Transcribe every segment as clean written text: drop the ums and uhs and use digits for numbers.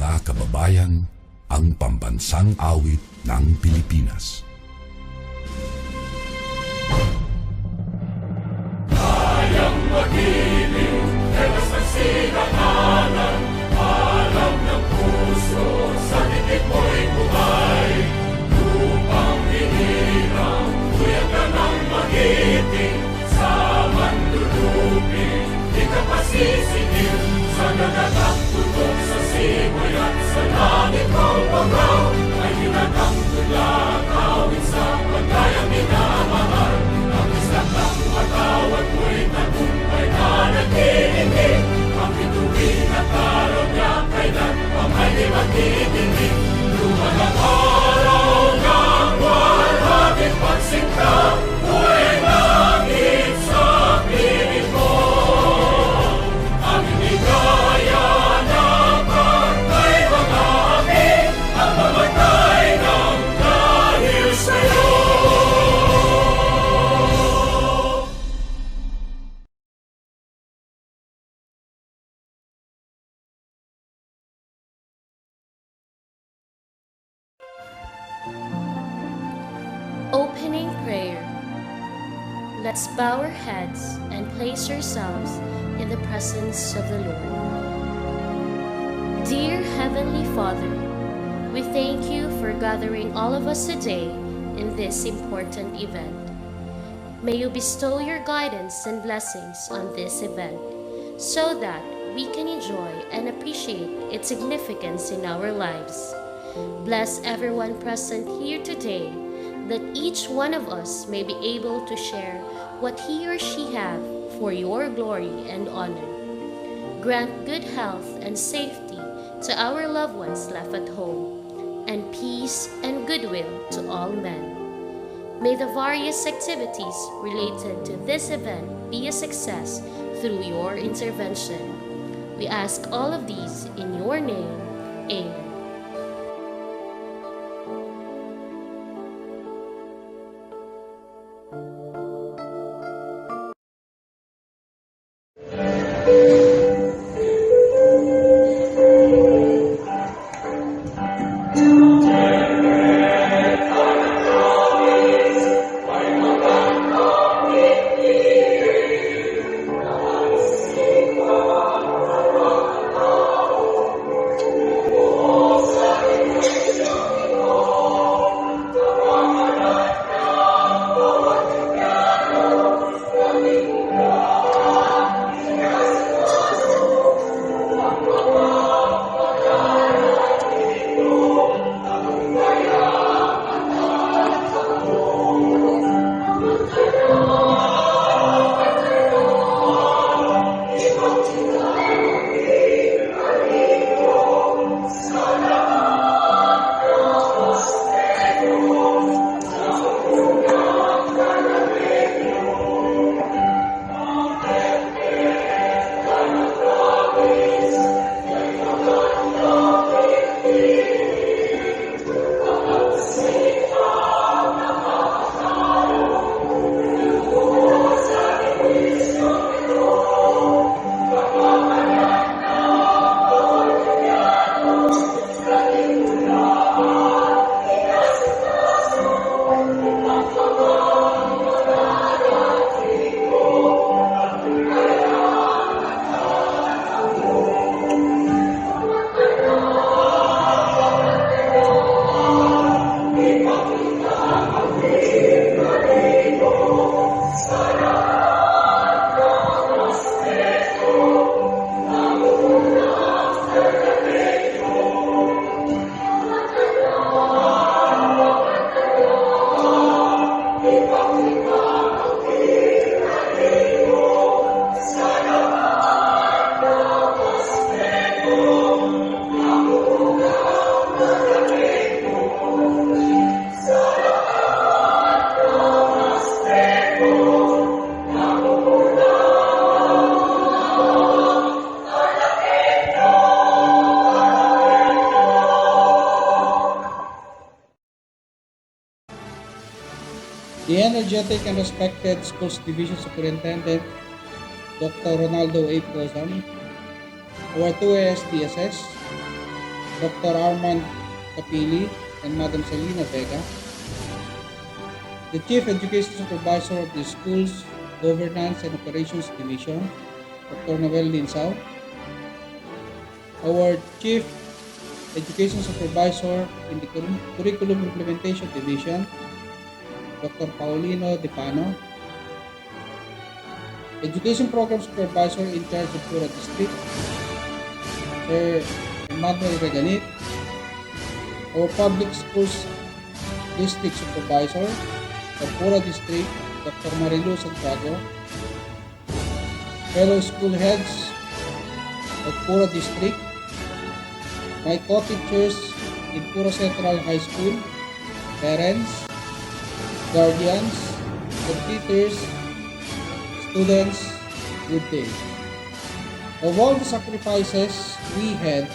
mga kababayan, ang pambansang awit ng Pilipinas. Kayang magiliw, helas ng sinakalan, alam ng puso, sa titik mo'y buhay. Lupang hinirang, kuya ka ng magiting, sa manlulupin, di ka pasisingil, sa nagagang tutok sa simoy at sa langit mong pagaw, ay hinatang tulad, awit sa pagkayang minamahal, ang isang ng matawad mo'y tagumpay na nagtitindig, ang bituin at araw niya kailan pa may di magtitindig. Luman ang araw ng walhaging pagsinta, buhay langit sa piling mo. Aming ligaya na pagkay mga amin, ang mamatay ng dahil sa'yo. Opening prayer. Let's bow our heads and place ourselves in the presence of the Lord. Dear Heavenly Father, we thank you for gathering all of us today in this important event. May you bestow your guidance and blessings on this event so that we can enjoy and appreciate its significance in our lives. Bless everyone present here today, that each one of us may be able to share what he or she have for your glory and honor. Grant good health and safety to our loved ones left at home, and peace and goodwill to all men. May the various activities related to this event be a success through your intervention. We ask all of these in your name. Amen. The energetic and respected Schools Division Superintendent, Dr. Ronaldo A. Pozan, our 2 ASTSS, Dr. Armand Capili and Madam Selena Vega. The Chief Education Supervisor of the School's Governance and Operations Division, Dr. Noel Linsao. Our Chief Education Supervisor in the Curriculum Implementation Division, Dr. Paulino Depano. Education Program Supervisor in charge of Pura District, Sir Emmanuel Reganit. Our Public Schools District Supervisor of Pura District, Dr. Marilu Santiago. Fellow school heads of Pura District, my co-teachers in Pura Central High School, parents, guardians, computers, students, good day. Of all the sacrifices we had,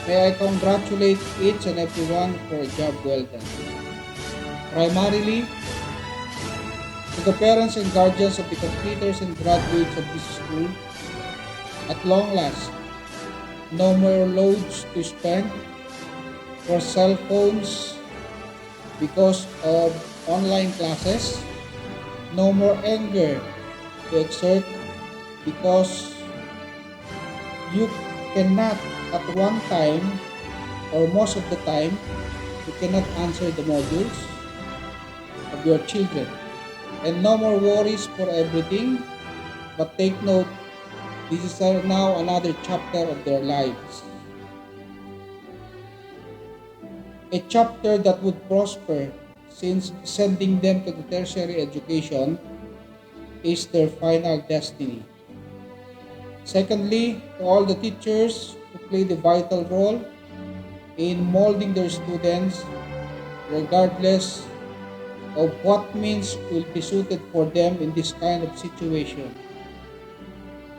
may I congratulate each and everyone for a job well done. Primarily, to the parents and guardians of the completers and graduates of this school, at long last, no more loads to spend for cell phones because of online classes, no more anger to exert because you cannot at one time or most of the time you cannot answer the modules of your children, and no more worries for everything, but take note, this is now another chapter of their lives, a chapter that would prosper since sending them to the tertiary education is their final destiny. Secondly, to all the teachers who play the vital role in molding their students, regardless of what means will be suited for them in this kind of situation.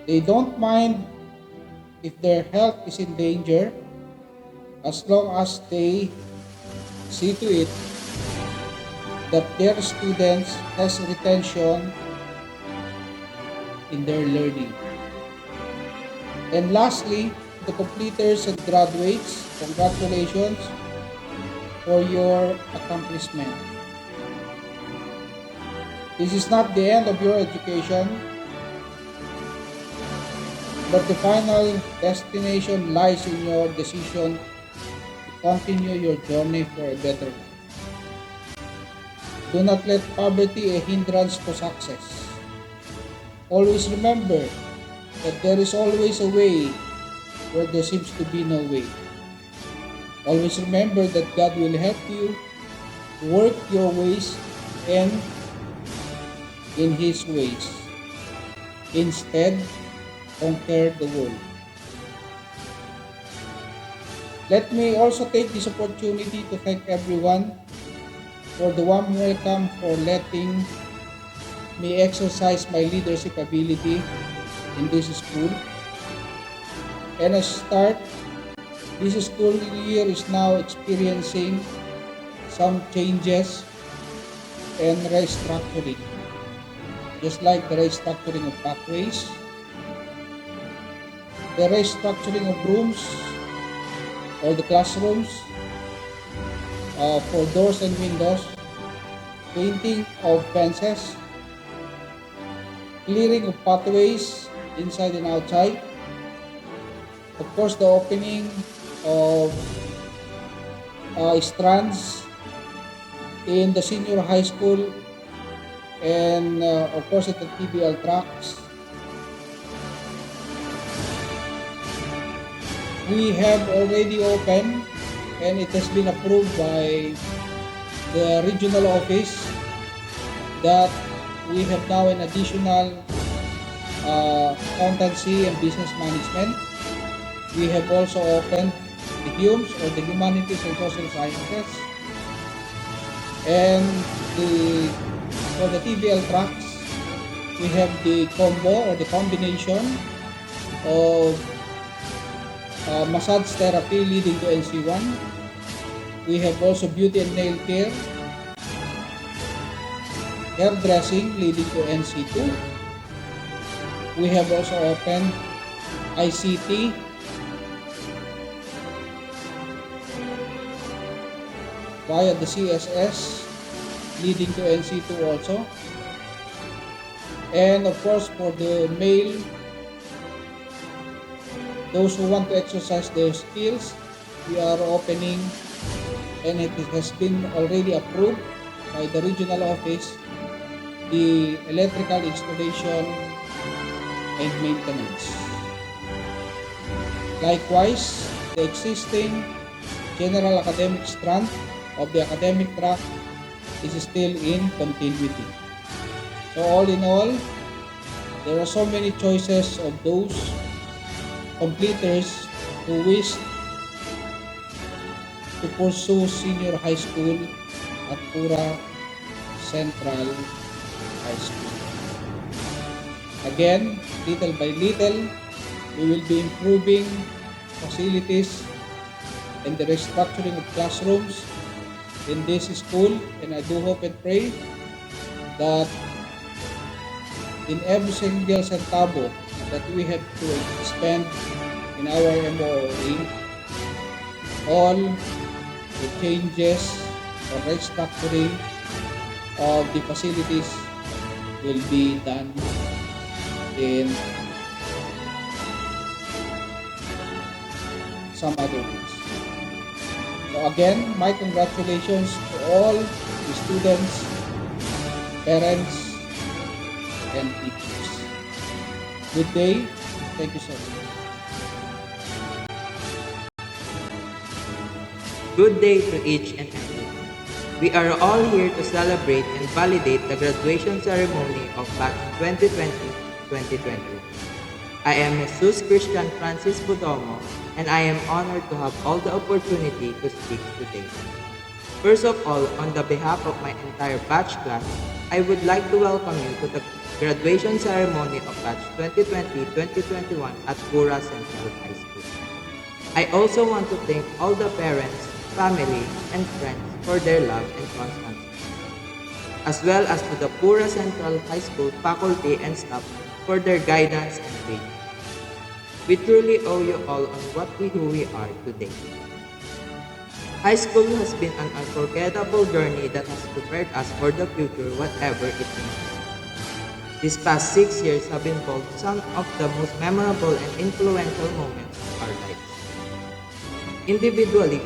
They don't mind if their health is in danger as long as they see to it that their students has retention in their learning. And lastly, the completers and graduates, congratulations for your accomplishment. This is not the end of your education, but the final destination lies in your decision to continue your journey for a better life. Do not let poverty a hindrance to success. Always remember that there is always a way where there seems to be no way. Always remember that God will help you work your ways and in His ways. Instead, conquer the world. Let me also take this opportunity to thank everyone for the warm welcome, for letting me exercise my leadership ability in this school. And as start, this school year is now experiencing some changes and restructuring. Just like the restructuring of pathways, the restructuring of rooms or the classrooms, for doors and windows, painting of fences, clearing of pathways inside and outside, of course the opening of strands in the senior high school, and of course at the TBL tracks. We have already opened and it has been approved by the regional office that we have now an additional accountancy and business management. We have also opened the HUMS, or the Humanities and Social Sciences, and for the TBL tracks, we have the combo or the combination of massage therapy leading to NC1. We have also beauty and nail care, hairdressing leading to NC2. We have also opened ICT via the CSS leading to NC2 also. And of course, for the male, those who want to exercise their skills, we are opening, and it has been already approved by the regional office, the electrical installation and maintenance. Likewise, the existing general academic strand of the academic track is still in continuity. So all in all, there are so many choices of those completers who wish to pursue senior high school at Pura Central High School. Again, little by little, we will be improving facilities and the restructuring of classrooms in this school, and I do hope and pray that in every single centavo that we have to spend in our MOA, all the changes or restructuring of the facilities will be done in some other ways. So again, my congratulations to all the students, parents, and teachers. Good day. Thank you so much. Good day to each and every. We are all here to celebrate and validate the graduation ceremony of Batch 2020-2021. I am Jesus Christian Francis Bodomo, and I am honored to have all the opportunity to speak today. First of all, on the behalf of my entire batch class, I would like to welcome you to the graduation ceremony of Batch 2020-2021 at Pura Central High School. I also want to thank all the parents, family, and friends for their love and constancy, as well as to the Pura Central High School faculty and staff for their guidance and faith. We truly owe you all on who we are today. High school has been an unforgettable journey that has prepared us for the future, whatever it means. These past 6 years have involved some of the most memorable and influential moments of our lives. Individually,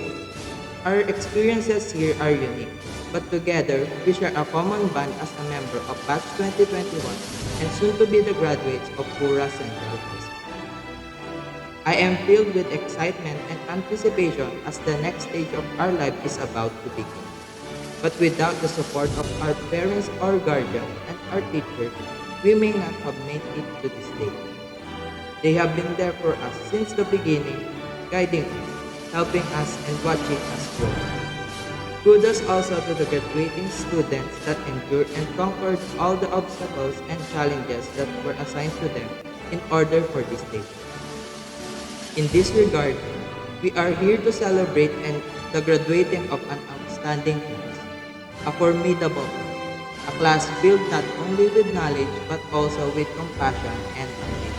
our experiences here are unique, but together, we share a common bond as a member of Batch 2021 and soon to be the graduates of Pura Central High School. I am filled with excitement and anticipation as the next stage of our life is about to begin. But without the support of our parents or guardians and our teachers, we may not have made it to this day. They have been there for us since the beginning, guiding us, helping us, and watching us grow. Kudos also to the graduating students that endured and conquered all the obstacles and challenges that were assigned to them in order for this day. In this regard, we are here to celebrate the graduating of an outstanding class, a formidable class, a class filled not only with knowledge but also with compassion and ambition.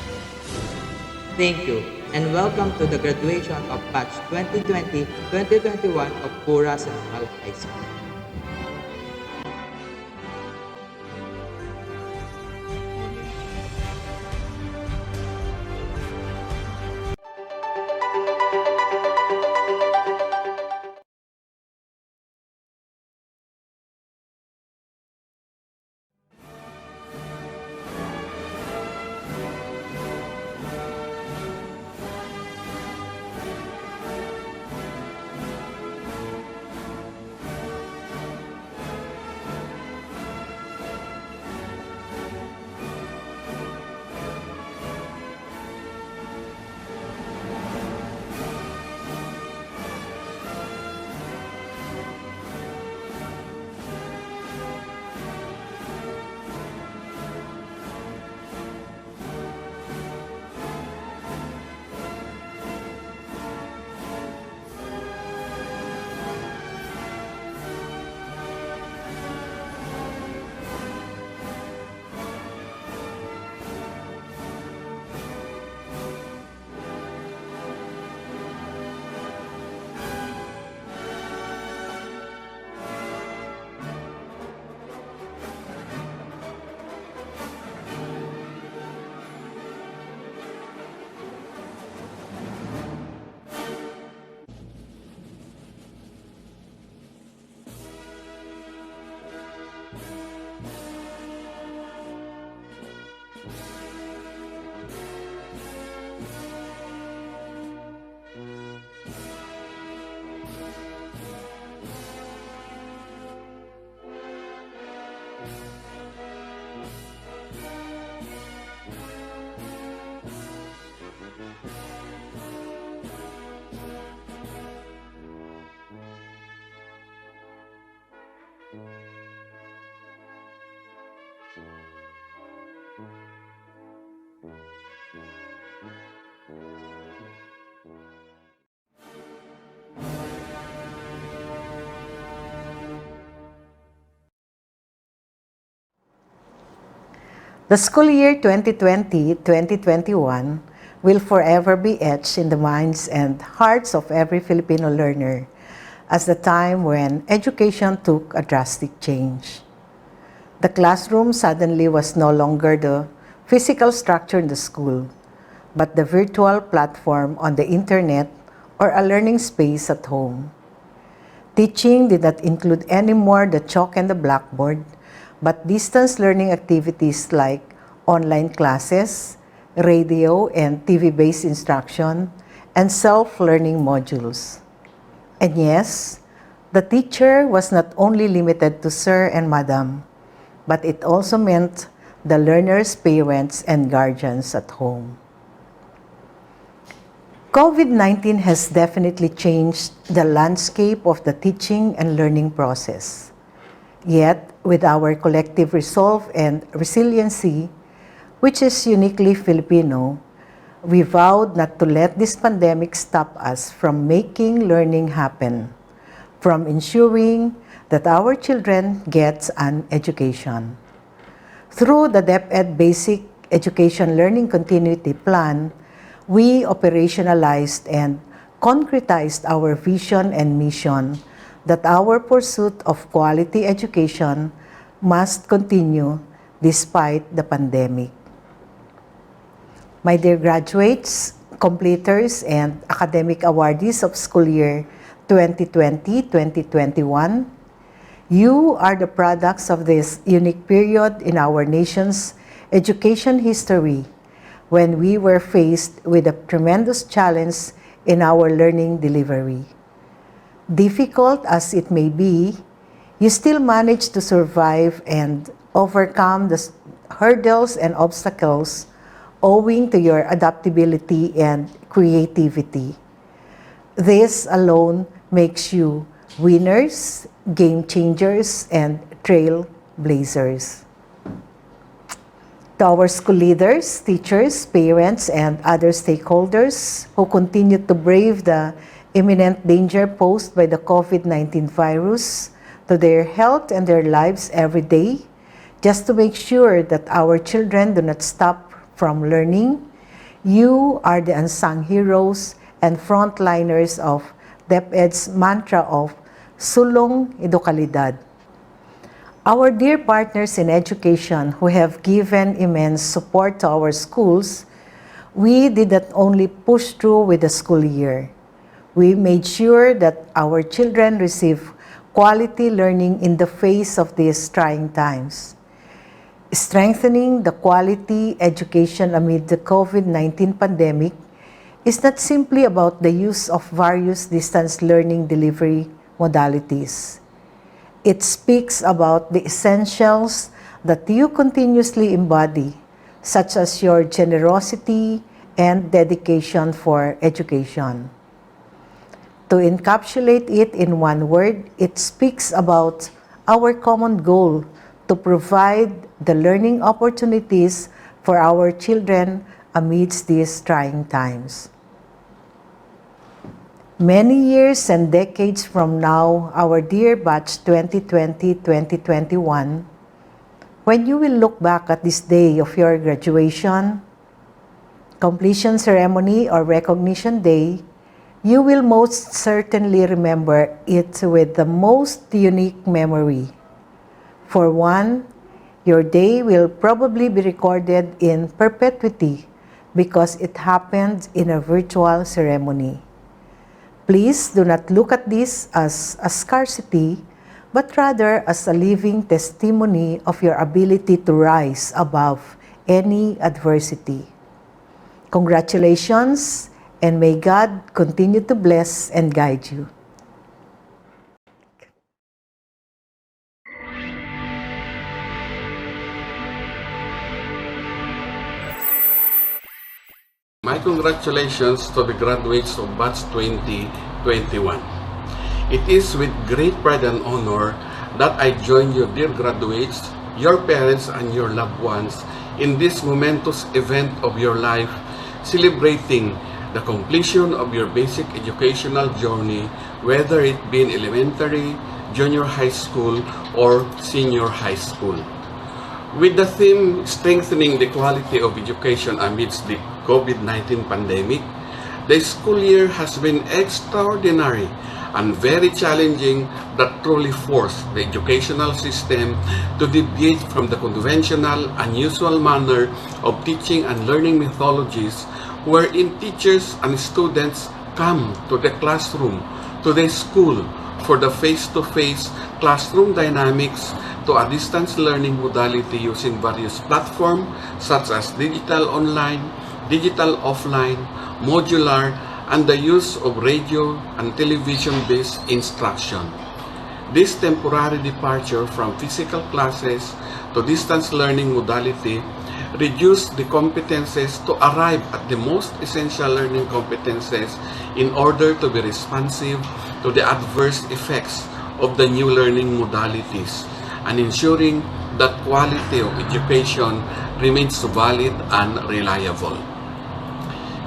Thank you, and welcome to the graduation of Batch 2020-2021 of Pura Central High School. The school year 2020-2021 will forever be etched in the minds and hearts of every Filipino learner as the time when education took a drastic change. The classroom suddenly was no longer the physical structure in the school, but the virtual platform on the internet or a learning space at home. Teaching did not include anymore the chalk and the blackboard, but distance learning activities like online classes, radio and TV-based instruction, and self-learning modules. And yes, the teacher was not only limited to sir and madam, but it also meant the learners' parents and guardians at home. COVID-19 has definitely changed the landscape of the teaching and learning process. Yet, with our collective resolve and resiliency, which is uniquely Filipino, we vowed not to let this pandemic stop us from making learning happen, from ensuring that our children get an education. Through the DepEd Basic Education Learning Continuity Plan, we operationalized and concretized our vision and mission that our pursuit of quality education must continue despite the pandemic. My dear graduates, completers, and academic awardees of school year 2020-2021, you are the products of this unique period in our nation's education history when we were faced with a tremendous challenge in our learning delivery. Difficult as it may be, you still managed to survive and overcome the hurdles and obstacles owing to your adaptability and creativity. This alone makes you winners, game changers, and trailblazers. To our school leaders, teachers, parents, and other stakeholders who continue to brave the imminent danger posed by the COVID-19 virus to their health and their lives every day, just to make sure that our children do not stop from learning, you are the unsung heroes and frontliners of DepEd's mantra of Sulong Edukalidad. Our dear partners in education who have given immense support to our schools, we did not only push through with the school year. We made sure that our children receive quality learning in the face of these trying times. Strengthening the quality education amid the COVID-19 pandemic is not simply about the use of various distance learning delivery modalities. It speaks about the essentials that you continuously embody, such as your generosity and dedication for education. To encapsulate it in one word, it speaks about our common goal to provide the learning opportunities for our children amidst these trying times. Many years and decades from now, our dear batch 2020-2021, when you will look back at this day of your graduation, completion ceremony, or recognition day, you will most certainly remember it with the most unique memory. For one, your day will probably be recorded in perpetuity because it happened in a virtual ceremony. Please do not look at this as a scarcity, but rather as a living testimony of your ability to rise above any adversity. Congratulations, and may God continue to bless and guide you. My congratulations to the graduates of Batch 2021. It is with great pride and honor that I join you, dear graduates, your parents, and your loved ones in this momentous event of your life, celebrating the completion of your basic educational journey, whether it be in elementary, junior high school, or senior high school. With the theme Strengthening the Quality of Education Amidst the COVID-19 Pandemic, the school year has been extraordinary and very challenging that truly forced the educational system to deviate from the conventional and usual manner of teaching and learning methodologies wherein teachers and students come to the classroom, to the school, for the face-to-face classroom dynamics to a distance learning modality using various platforms such as digital online, digital offline, modular, and the use of radio and television-based instruction. This temporary departure from physical classes to distance learning modality reduced the competences to arrive at the most essential learning competences in order to be responsive to the adverse effects of the new learning modalities and ensuring that quality of education remains valid and reliable.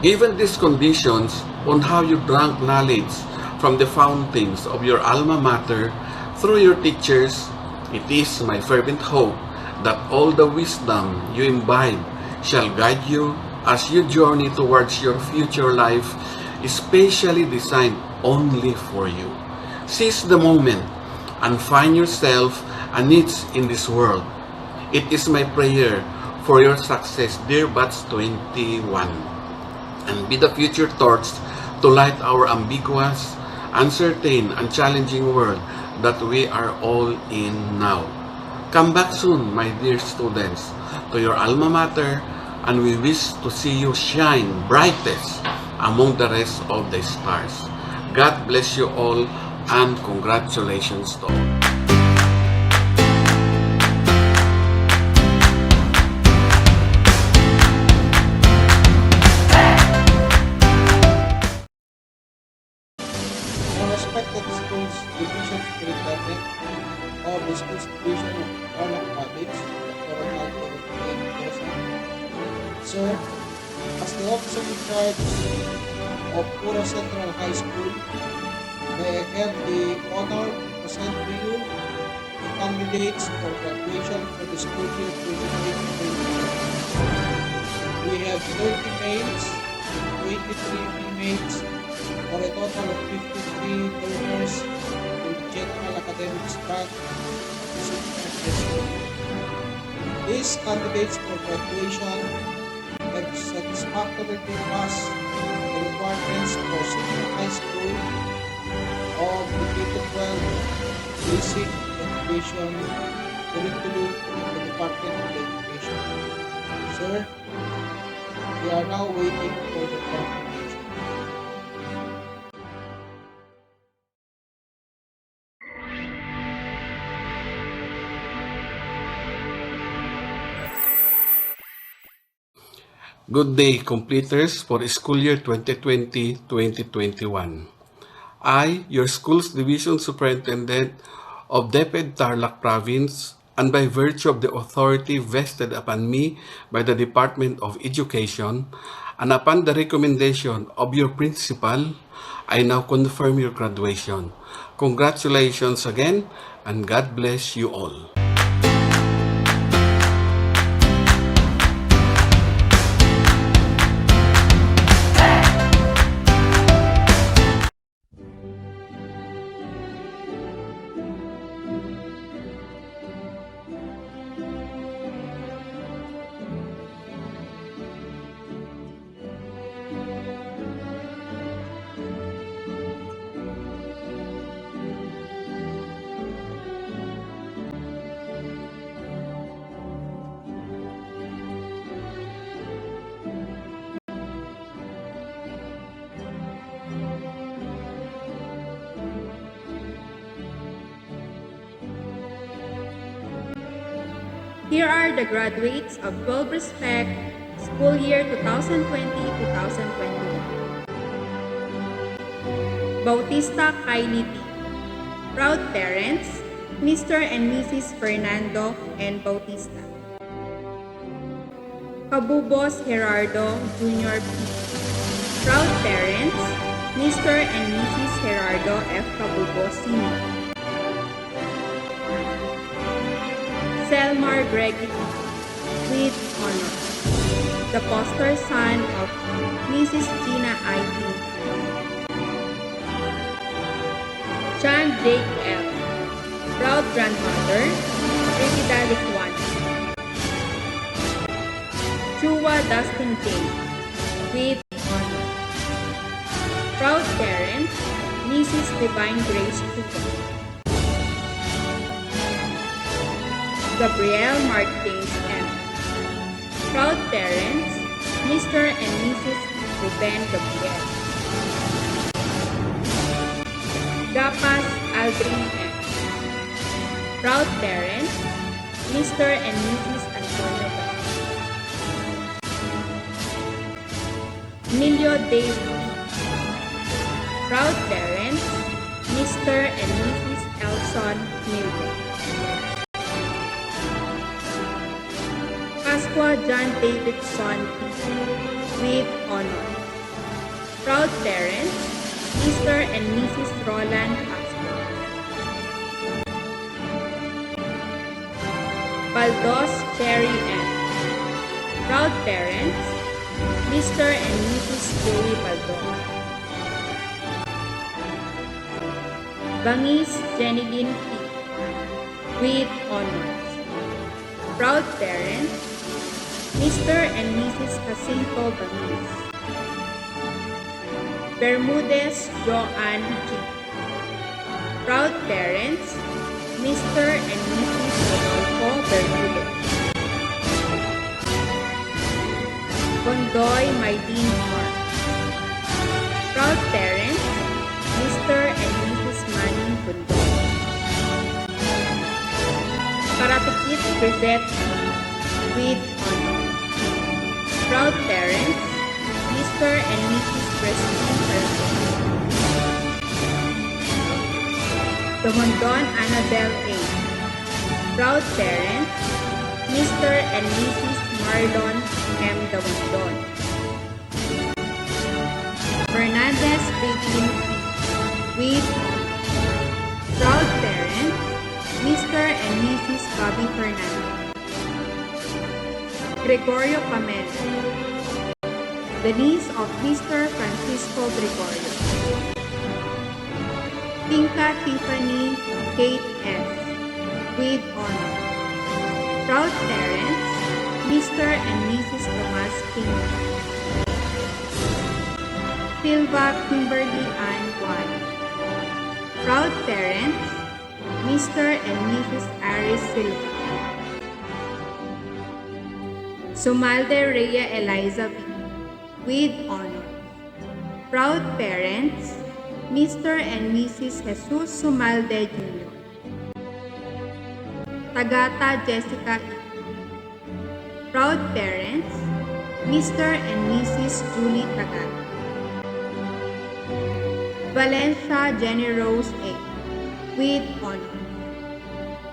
Given these conditions on how you drank knowledge from the fountains of your alma mater through your teachers, it is my fervent hope that all the wisdom you imbibe shall guide you as you journey towards your future life, especially designed only for you. Seize the moment and find yourself a niche in this world. It is my prayer for your success, dear Batch 21, and be the future torch to light our ambiguous, uncertain, and challenging world that we are all in now. Come back soon, my dear students, to your alma mater, and we wish to see you shine brightest among the rest of the stars. God bless you all, and congratulations to all. Our respected schools division superintendent of the schools division of Tarlac College, Dr. Ronaldo A. Mendoza. Sir, as the officer in charge of Pura Central High School, may I have the honor to present to you the candidates for graduation for the school year 2020. We have 30 males, 23 females, for a total of 53 learners in the general academics track of senior high school. These candidates for graduation have satisfactorily passed the requirements for senior high school of the K-12 basic education curriculum of the Department of Education. Sir, we are now waiting for the confirmation. Good day, completers for school year 2020-2021. I, your school's division superintendent of DepEd Tarlac Province, and by virtue of the authority vested upon me by the Department of Education, and upon the recommendation of your principal, I now confirm your graduation. Congratulations again, and God bless you all. Here are the graduates of 12 Respect School Year 2020-2021. Bautista Kylie P. Proud parents, Mr. and Mrs. Fernando N. Bautista. Cabubos Gerardo Jr. P. Proud parents, Mr. and Mrs. Gerardo F. Cabubos Sr. Selmar Gregory with honor, the foster son of Mrs. Gina I. P. John Jake L. Proud grandmother, Brigida Licuan. Chua Dustin J. with honor. Proud parents, Mrs. Divine Grace Chua. Gabriel Marquez M. Proud parents, Mr. and Mrs. Ruben Gabriel. Gapas Aldrin M. Proud parents, Mr. and Mrs. Antonio Gapas. Emilio Dave P. Proud parents, Mr. and Mrs. Elson Milton. Pasqua John Davidson P. with honor. Proud parents, Mr. and Mrs. Roland Pasqua. Baldos Cherry M. Proud parents, Mr. and Mrs. Joey Baldos. Bangis Jenilyn P. with honors. Proud parents, Mr. and Mrs. Jacinto Bangis. Bermudez Joanne G. Proud parents, Mr. and Mrs. Rodolfo Bermudez. Bondoy Maylene R. Proud parents, Mr. and Mrs. Manny Bondoy. Paratikit Grisette with honor. Proud parents, Mr. and Mrs. Christine Perez. Domondon Annabel A. Proud parents, Mr. and Mrs. Marlon M. Domondon. Fernandez Peggy with proud parents, Mr. and Mrs. Bobby Fernandez. Gregorio Pamela, the niece of Mr. Francisco Gregorio. Tinka Tiffany Kate S. with honor. Proud parents, Mr. and Mrs. Tomas Tinka. Silva Kimberly Ann Juan. Proud parents, Mr. and Mrs. Aris Silva. Sumalde Rhea Eliza V. with honor. Proud parents, Mr. and Mrs. Jesus Sumalde Jr. Tagata Jessica E. Proud parents, Mr. and Mrs. Julie Tagata. Valencia Jenny Rose A. with honor.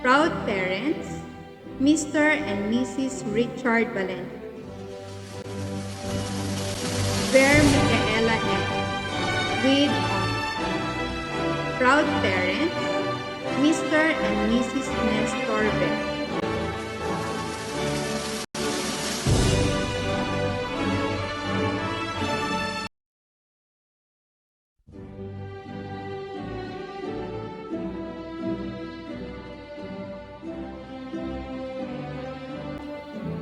Proud parents, Mr. and Mrs. Richard Valencia. Ver Micaela M. with honor. Proud parents, Mr. and Mrs. Nestor Ver.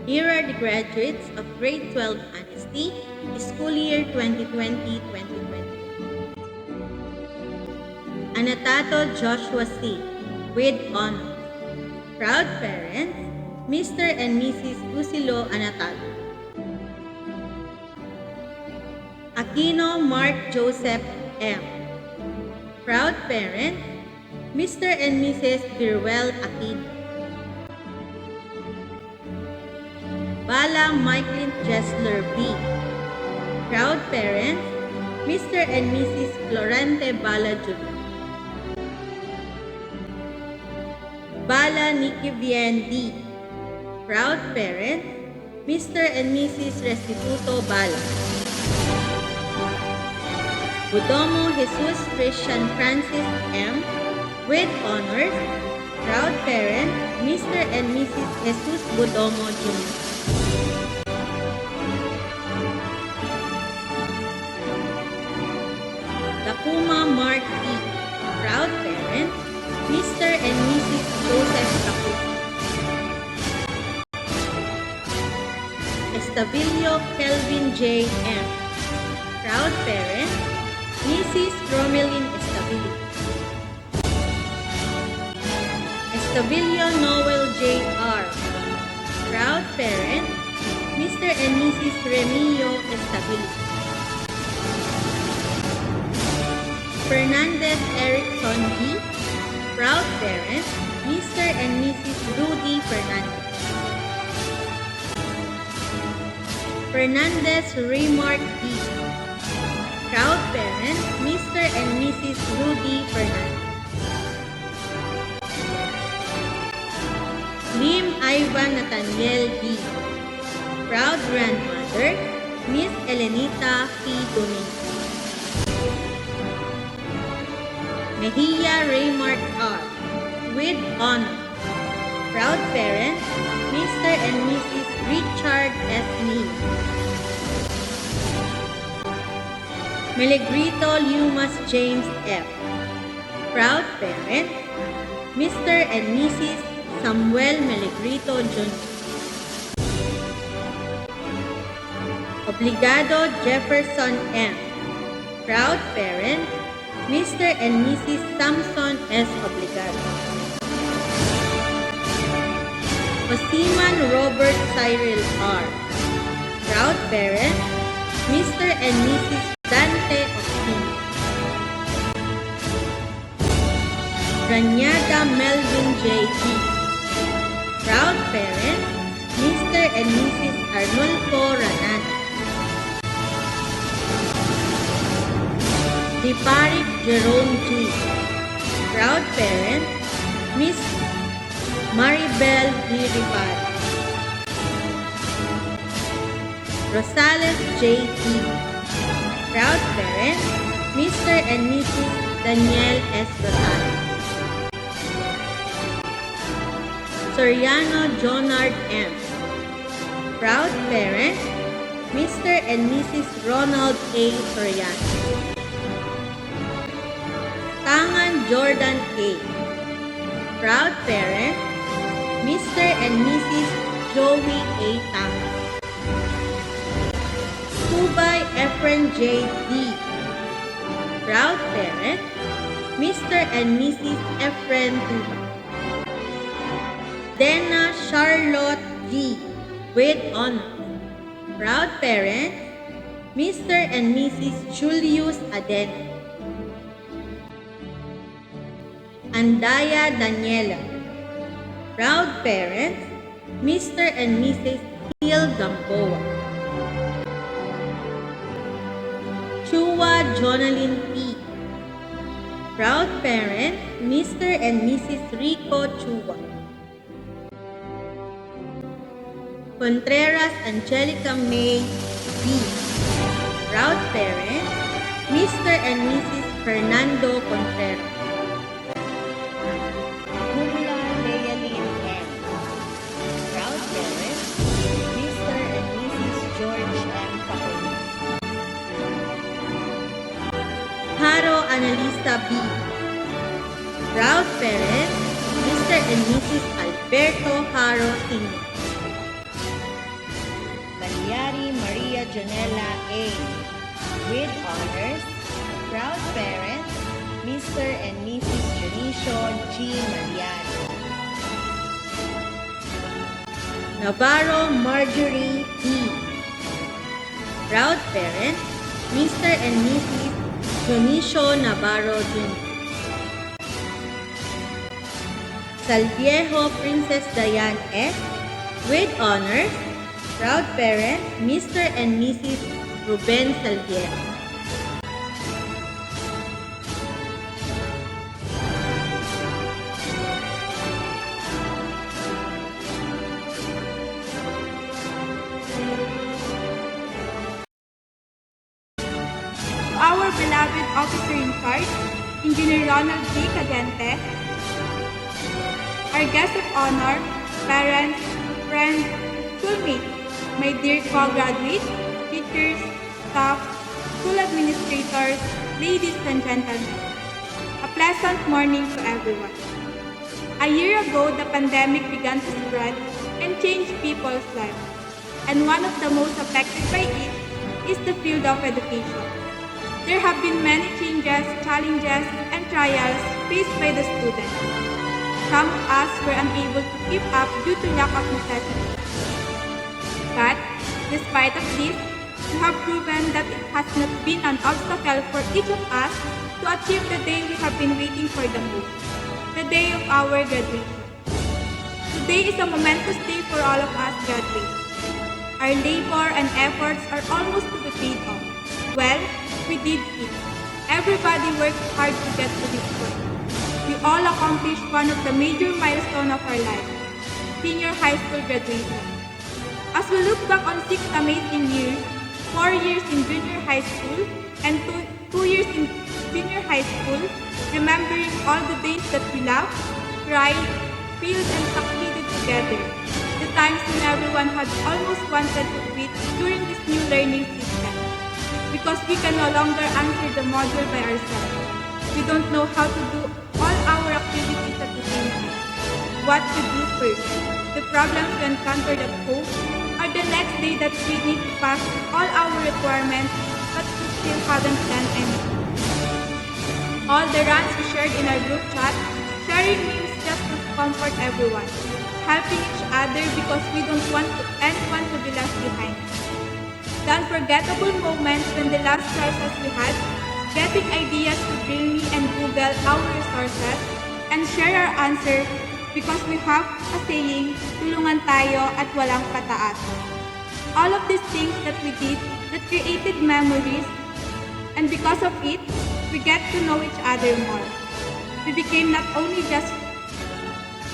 Here are the graduates of Grade 12 Honesty, School Year 2020-2021. Anatato Joshua C. with honor. Proud parents, Mr. and Mrs. Lucilo Anatato. Aquino Mark Joseph M. Proud parents, Mr. and Mrs. Birwell Aquino. Bala Michael Jessler B. Proud parents, Mr. and Mrs. Florente Bala Jr. Bala Nikivien D. Proud parents, Mr. and Mrs. Restituto Bala. Budomo Jesus Christian Francis M. With honors, proud parents, Mr. and Mrs. Jesus Budomo Jr. Takuma Mark E. Proud parents, Mr. and Mrs. Joseph Takuma. Estavillo Kelvin J. M. Proud parents, Mrs. Romelyn Estavillo. Estavillo Noel J. R. Proud parents, Mr. and Mrs. Remillo Estavillo. Fernandez Erickson D. Proud parents, Mr. and Mrs. Rudy Fernandez. Fernandez Remark D. Proud parents, Mr. and Mrs. Rudy Fernandez. Lim Ivan Nathaniel D. Proud grandmother, Miss Elenita P. Domingo. Mejia Raymark R. With honor. Proud parents, Mr. and Mrs. Richard S. Neal. Melegrito Lumas James F. Proud parents, Mr. and Mrs. Samuel Melegrito Jr. Obligado Jefferson M. Proud parents, Mr. and Mrs. Samson S. Obligado. Osiman Robert Cyril R. Proud parents, Mr. and Mrs. Dante Ospino. Ranyada Melvin J. D. Proud parents, Mr. and Mrs. Arnulfo Ranada. Diparik Jerome G. Proud parent, Miss Maribel D. Diparik. Rosales J. T. Proud parent, Mr. and Mrs. Daniel S. Rosales. Soriano Jonard M. Proud parent, Mr. and Mrs. Ronald A. Soriano. Tangan Jordan A. Proud parent, Mr. and Mrs. Joey A. Tangan. Subay Efren J. D. Proud parent, Mr. and Mrs. Efren Tubay. Dena Charlotte G. With honor. Proud parent, Mr. and Mrs. Julius Adena. Andaya Daniela. Proud parents, Mr. and Mrs. Hill Gamboa. Chua Jonalyn P. Proud parent, Mr. and Mrs. Rico Chua. Contreras Angelica May B. Proud parent, Mr. and Mrs. Fernando Contreras. Mula Lealyn M. Proud parent, Mr. and Mrs. George M. Pacolino. Haro Analisa B. Proud parent, Mr. and Mrs. Alberto Haro Sr. Malyari Maria Janela A. With honors, proud parents, Mr. and Mrs. Junicio G. Malyari. Navarro Marjorie D. Proud parents, Mr. and Mrs. Junicio Navarro Jr. Salviejo Princess Diane S. With honors, proud parent, Mr. and Mrs. Ruben Salviejo. Officer in Charge, Engineer Ronald G. Cadente, our guests of honor, parents, friends, schoolmates, my dear co-graduates, teachers, staff, school administrators, ladies and gentlemen. A pleasant morning to everyone. A year ago, the pandemic began to spread and change people's lives. And one of the most affected by it is the field of education. There have been many changes, challenges, and trials faced by the students. Some of us were unable to keep up due to lack of necessity. But, despite of this, we have proven that it has not been an obstacle for each of us to achieve the day we have been waiting for the most, the day of our graduation. Today is a momentous day for all of us graduates. Our labor and efforts are almost to be paid off. Well, we did it. Everybody worked hard to get to this point. We all accomplished one of the major milestones of our life, senior high school graduation. As we look back on 6 amazing years, 4 years in junior high school and 2 years in senior high school, remembering all the days that we laughed, cried, failed, and succeeded together. The times when everyone had almost wanted to quit during this new learning system. Because we can no longer answer the module by ourselves. We don't know how to do all our activities at the same time. What to do first? The problems we encountered at home, or the next day that we need to pass all our requirements but we still haven't done anything. All the rants we shared in our group chat, sharing memes just to comfort everyone, helping each other because we don't want anyone to be left behind. The unforgettable moments when the last crisis we had, getting ideas to bring me and Google our resources and share our answer because we have a saying, tulungan tayo at walang pataasan. All of these things that we did that created memories, and because of it, we get to know each other more. We became not only just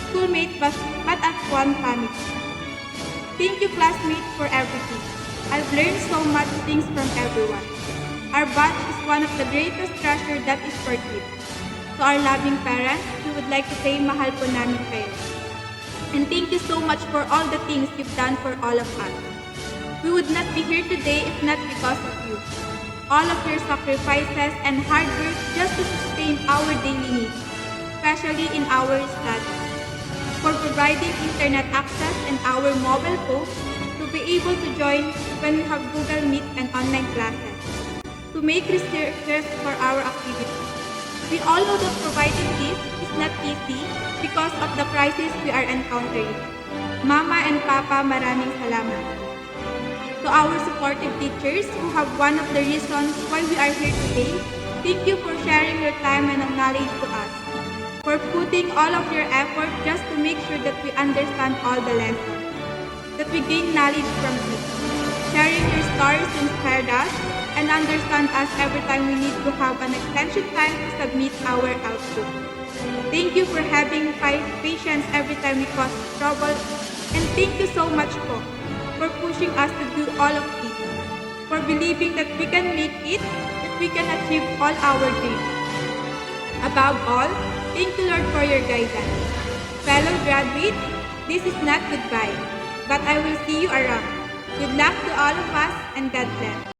schoolmates but as one family. Thank you, classmates, for everything. I've learned so much things from everyone. Our batch is one of the greatest treasure that is worth it. To our loving parents, we would like to say mahal po namin kayo. And thank you so much for all the things you've done for all of us. We would not be here today if not because of you. All of your sacrifices and hard work just to sustain our daily needs, especially in our studies. For providing internet access and our mobile phones to be able to join when we have Google Meet and online classes. To make researches for our activities. We all know that providing this is not easy because of the crisis we are encountering. Mama and Papa, maraming salamat. To our supportive teachers who have one of the reasons why we are here today, thank you for sharing your time and knowledge to us. For putting all of your effort just to make sure that we understand all the lessons, that we gain knowledge from it. Sharing your stories inspired us and understand us every time we need to have an extension time to submit our output. Thank you for having patience every time we cause trouble, and thank you so much for pushing us to do all of this, for believing that we can make it, that we can achieve all our dreams. Above all, thank you, Lord, for your guidance. Fellow graduates, this is not goodbye, but I will see you around. Good luck to all of us, and God bless.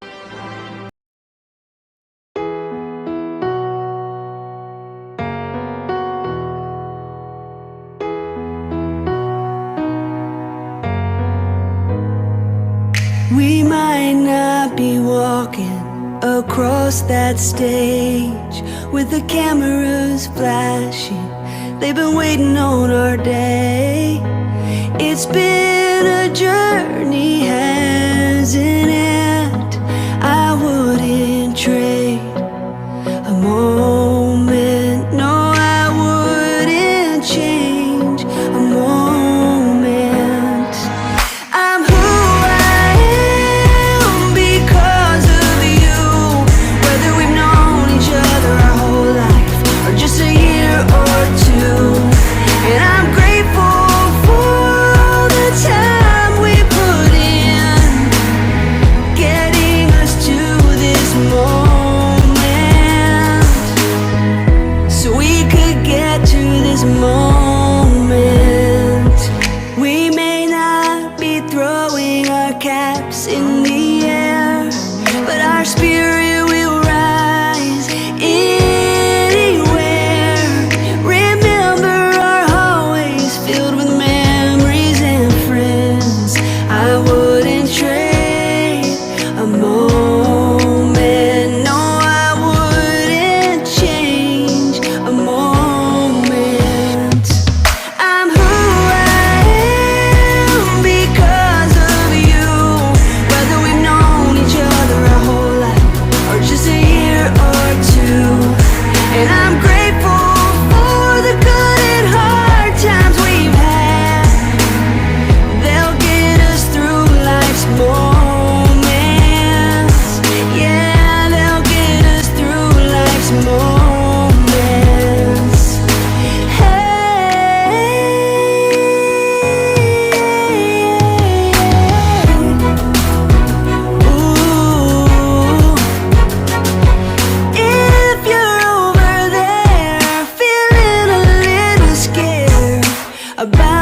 We might not be walking across that stage with the cameras flashing. They've been waiting on our day. It's been a journey, hasn't it? I wouldn't trade a moment. No, I wouldn't change a moment. I'm who I am because of you. Whether we've known each other our whole life or just a year or two. And I'm grateful for the time about